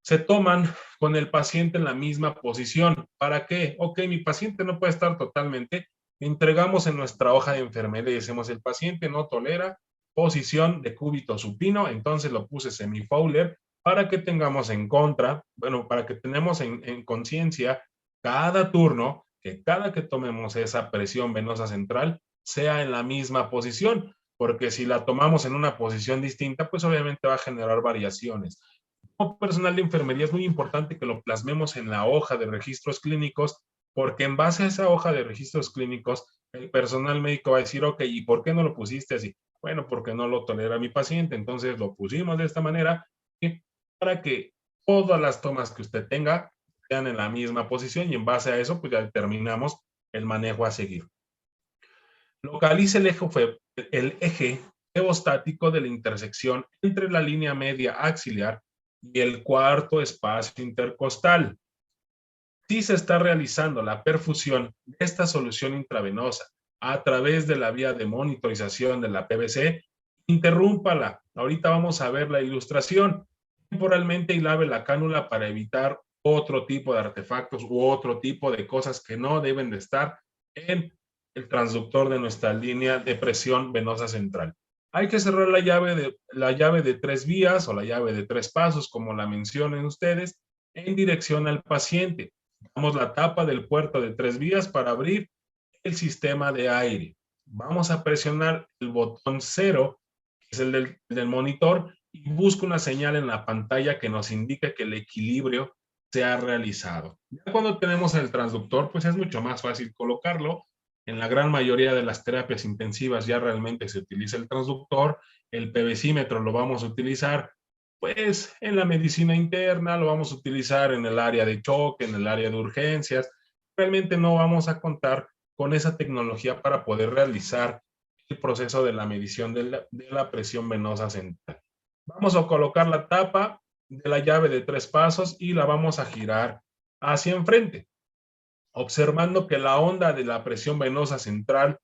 se toman con el paciente en la misma posición. ¿Para qué? Ok, mi paciente no puede estar totalmente. Entregamos en nuestra hoja de enfermería y decimos, el paciente no tolera posición de cúbito supino, entonces lo puse semifowler para que tengamos en contra, bueno, para que tenemos en conciencia cada turno, que cada que tomemos esa presión venosa central sea en la misma posición, porque si la tomamos en una posición distinta, pues obviamente va a generar variaciones. Como personal de enfermería es muy importante que lo plasmemos en la hoja de registros clínicos, porque en base a esa hoja de registros clínicos, el personal médico va a decir, ok, ¿y por qué no lo pusiste así? Bueno, porque no lo tolera mi paciente, entonces lo pusimos de esta manera para que todas las tomas que usted tenga sean en la misma posición y en base a eso, pues ya determinamos el manejo a seguir. Localice el eje eostático de la intersección entre la línea media axilar y el cuarto espacio intercostal. Si se está realizando la perfusión de esta solución intravenosa a través de la vía de monitorización de la PVC, interrúmpala. Ahorita vamos a ver la ilustración. Temporalmente y lave la cánula para evitar otro tipo de artefactos u otro tipo de cosas que no deben de estar en el transductor de nuestra línea de presión venosa central. Hay que cerrar la llave de 3 vías o la llave de 3 pasos, como la mencionen ustedes, en dirección al paciente. Damos la tapa del puerto de 3 vías para abrir el sistema de aire. Vamos a presionar el botón 0, que es el del monitor, y busca una señal en la pantalla que nos indique que el equilibrio se ha realizado. Ya cuando tenemos el transductor, pues es mucho más fácil colocarlo. En la gran mayoría de las terapias intensivas ya realmente se utiliza el transductor. El PVCímetro lo vamos a utilizar pues en la medicina interna, lo vamos a utilizar en el área de choque, en el área de urgencias. Realmente no vamos a contar con esa tecnología para poder realizar el proceso de la medición de la presión venosa central. Vamos a colocar la tapa de la llave de 3 pasos y la vamos a girar hacia enfrente, observando que la onda de la presión venosa central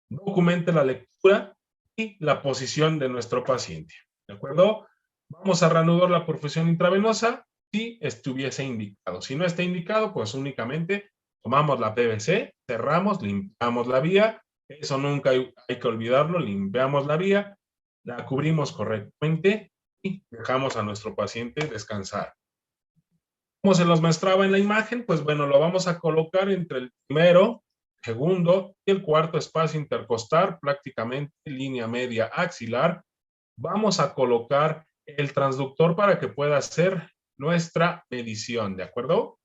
documente la lectura y la posición de nuestro paciente. ¿De acuerdo? Vamos a reanudar la perfusión intravenosa si estuviese indicado. Si no está indicado, pues únicamente tomamos la PVC, cerramos, limpiamos la vía. Eso nunca hay que olvidarlo. Limpiamos la vía, la cubrimos correctamente y dejamos a nuestro paciente descansar. Como se los mostraba en la imagen, pues bueno, lo vamos a colocar entre el primero, segundo y el cuarto espacio intercostal, prácticamente línea media axilar. Vamos a colocar el transductor para que pueda hacer nuestra medición, ¿de acuerdo?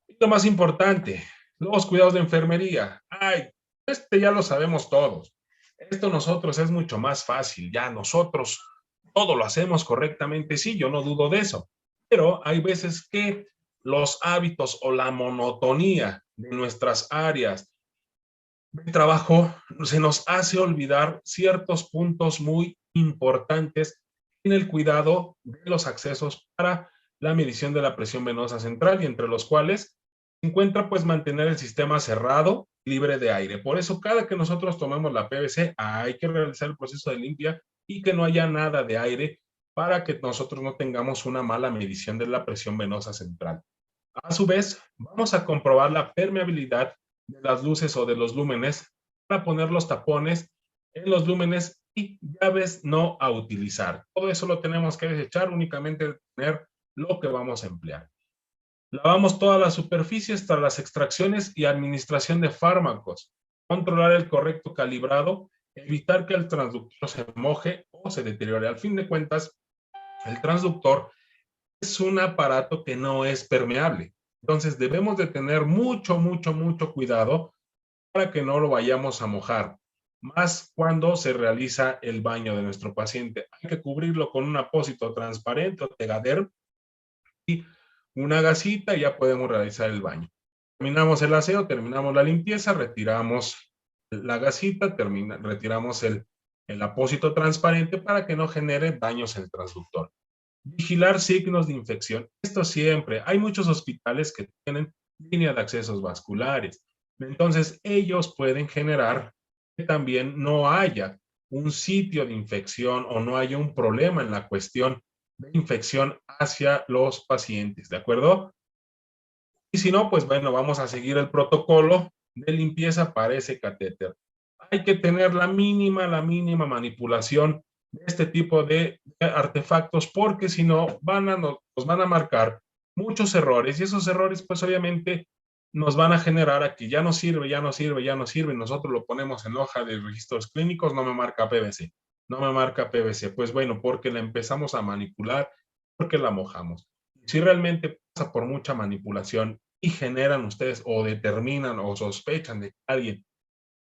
Y lo más importante, los cuidados de enfermería. Ay, ya lo sabemos todos. Esto nosotros es mucho más fácil, ya nosotros todo lo hacemos correctamente, sí, yo no dudo de eso, pero hay veces que los hábitos o la monotonía de nuestras áreas de trabajo se nos hace olvidar ciertos puntos muy importantes en el cuidado de los accesos para la medición de la presión venosa central, y entre los cuales se encuentra pues mantener el sistema cerrado, libre de aire. Por eso cada que nosotros tomemos la PVC hay que realizar el proceso de limpia y que no haya nada de aire para que nosotros no tengamos una mala medición de la presión venosa central. A su vez, vamos a comprobar la permeabilidad de las luces o de los lúmenes para poner los tapones en los lúmenes y llaves no a utilizar. Todo eso lo tenemos que desechar, únicamente tener lo que vamos a emplear. Lavamos todas las superficies tras las extracciones y administración de fármacos. Controlar el correcto calibrado, evitar que el transductor se moje o se deteriore. Al fin de cuentas, el transductor es un aparato que no es permeable. Entonces debemos de tener mucho, mucho, mucho cuidado para que no lo vayamos a mojar, más cuando se realiza el baño de nuestro paciente. Hay que cubrirlo con un apósito transparente o Tegaderm y una gasita y ya podemos realizar el baño. Terminamos el aseo, terminamos la limpieza, retiramos la gasita, retiramos el apósito transparente para que no genere daños en el transductor. Vigilar signos de infección. Esto siempre. Hay muchos hospitales que tienen línea de accesos vasculares. Entonces, ellos pueden generar que también no haya un sitio de infección o no haya un problema en la cuestión de infección hacia los pacientes, ¿de acuerdo? Y si no, pues bueno, vamos a seguir el protocolo de limpieza para ese catéter. Hay que tener la mínima manipulación de este tipo de artefactos, porque si no, nos van a marcar muchos errores, y esos errores, pues obviamente, nos van a generar a que ya no sirve, ya no sirve, ya no sirve. Nosotros lo ponemos en hoja de registros clínicos, no me marca PVC, no me marca PVC. Pues bueno, porque la empezamos a manipular, porque la mojamos. Si realmente pasa por mucha manipulación y generan ustedes o determinan o sospechan de que alguien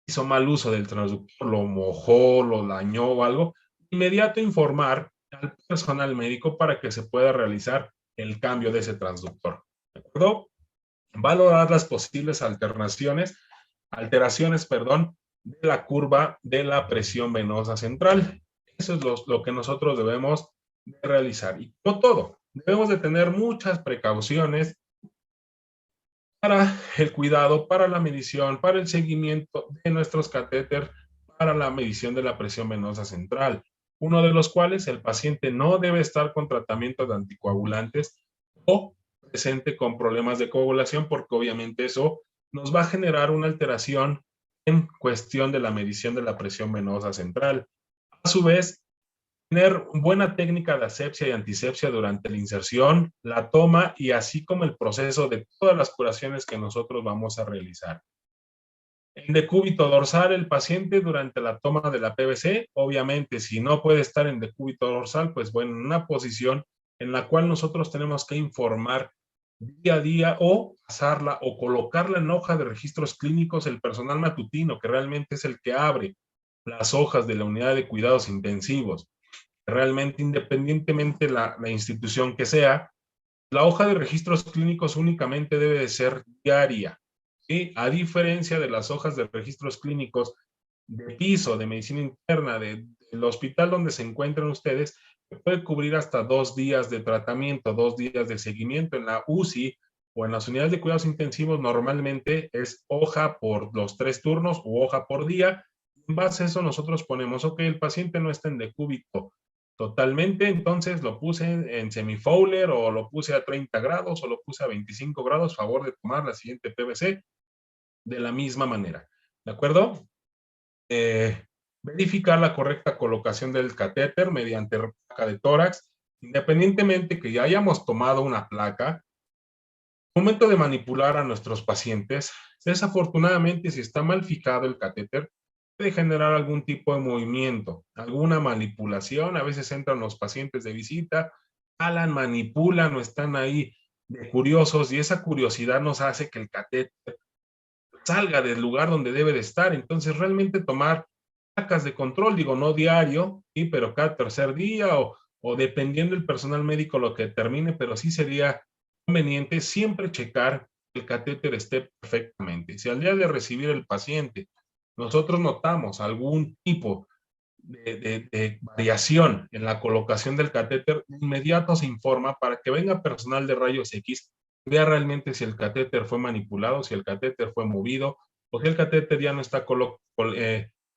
hizo mal uso del transductor, lo mojó, lo dañó o algo, inmediato informar al personal médico para que se pueda realizar el cambio de ese transductor. ¿De acuerdo? Valorar las posibles alteraciones, de la curva de la presión venosa central. Eso es lo que nosotros debemos de realizar. Y como todo, debemos de tener muchas precauciones para el cuidado, para la medición, para el seguimiento de nuestros catéteres, para la medición de la presión venosa central, uno de los cuales el paciente no debe estar con tratamiento de anticoagulantes o presente con problemas de coagulación, porque obviamente eso nos va a generar una alteración en cuestión de la medición de la presión venosa central. A su vez, tener buena técnica de asepsia y antisepsia durante la inserción, la toma y así como el proceso de todas las curaciones que nosotros vamos a realizar. En decúbito dorsal, el paciente durante la toma de la PVC, obviamente si no puede estar en decúbito dorsal, pues bueno, en una posición en la cual nosotros tenemos que informar día a día o pasarla o colocarla en hoja de registros clínicos el personal matutino, que realmente es el que abre las hojas de la unidad de cuidados intensivos. Realmente, independientemente la institución que sea, la hoja de registros clínicos únicamente debe de ser diaria, ¿sí? A diferencia de las hojas de registros clínicos de piso, de medicina interna, del hospital donde se encuentran ustedes, que puede cubrir hasta 2 días de tratamiento, 2 días de seguimiento. En la UCI o en las unidades de cuidados intensivos normalmente es hoja por los 3 turnos u hoja por día. En base a eso nosotros ponemos, ok, el paciente no está en decúbito totalmente, entonces lo puse en semifowler o lo puse a 30 grados o lo puse a 25 grados, favor de tomar la siguiente PVC de la misma manera, ¿de acuerdo? Verificar la correcta colocación del catéter mediante placa de tórax, independientemente que ya hayamos tomado una placa. Momento de manipular a nuestros pacientes, desafortunadamente si está mal fijado el catéter, puede generar algún tipo de movimiento, alguna manipulación. A veces entran los pacientes de visita, jalan, manipulan o están ahí de curiosos, y esa curiosidad nos hace que el catéter salga del lugar donde debe de estar. Entonces realmente tomar placas de control, digo, no diario, sí, pero cada tercer día o dependiendo del personal médico lo que termine, pero sí sería conveniente siempre checar que el catéter esté perfectamente. Si al día de recibir el paciente nosotros notamos algún tipo de variación en la colocación del catéter, de inmediato se informa para que venga personal de rayos X, vea realmente si el catéter fue manipulado, si el catéter fue movido, o si el catéter ya no está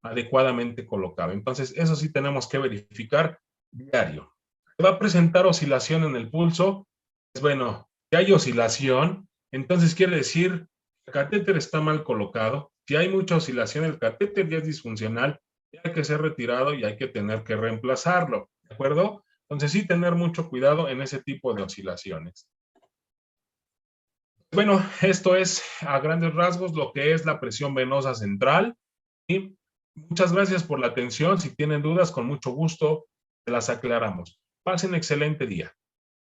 adecuadamente colocado. Entonces, eso sí tenemos que verificar diario. ¿Se va a presentar oscilación en el pulso? Pues bueno, si hay oscilación, entonces quiere decir que el catéter está mal colocado. Si hay mucha oscilación, el catéter ya es disfuncional, hay que ser retirado y hay que tener que reemplazarlo, ¿de acuerdo? Entonces sí tener mucho cuidado en ese tipo de oscilaciones. Bueno, esto es a grandes rasgos lo que es la presión venosa central. Y muchas gracias por la atención. Si tienen dudas, con mucho gusto se las aclaramos. Pasen excelente día.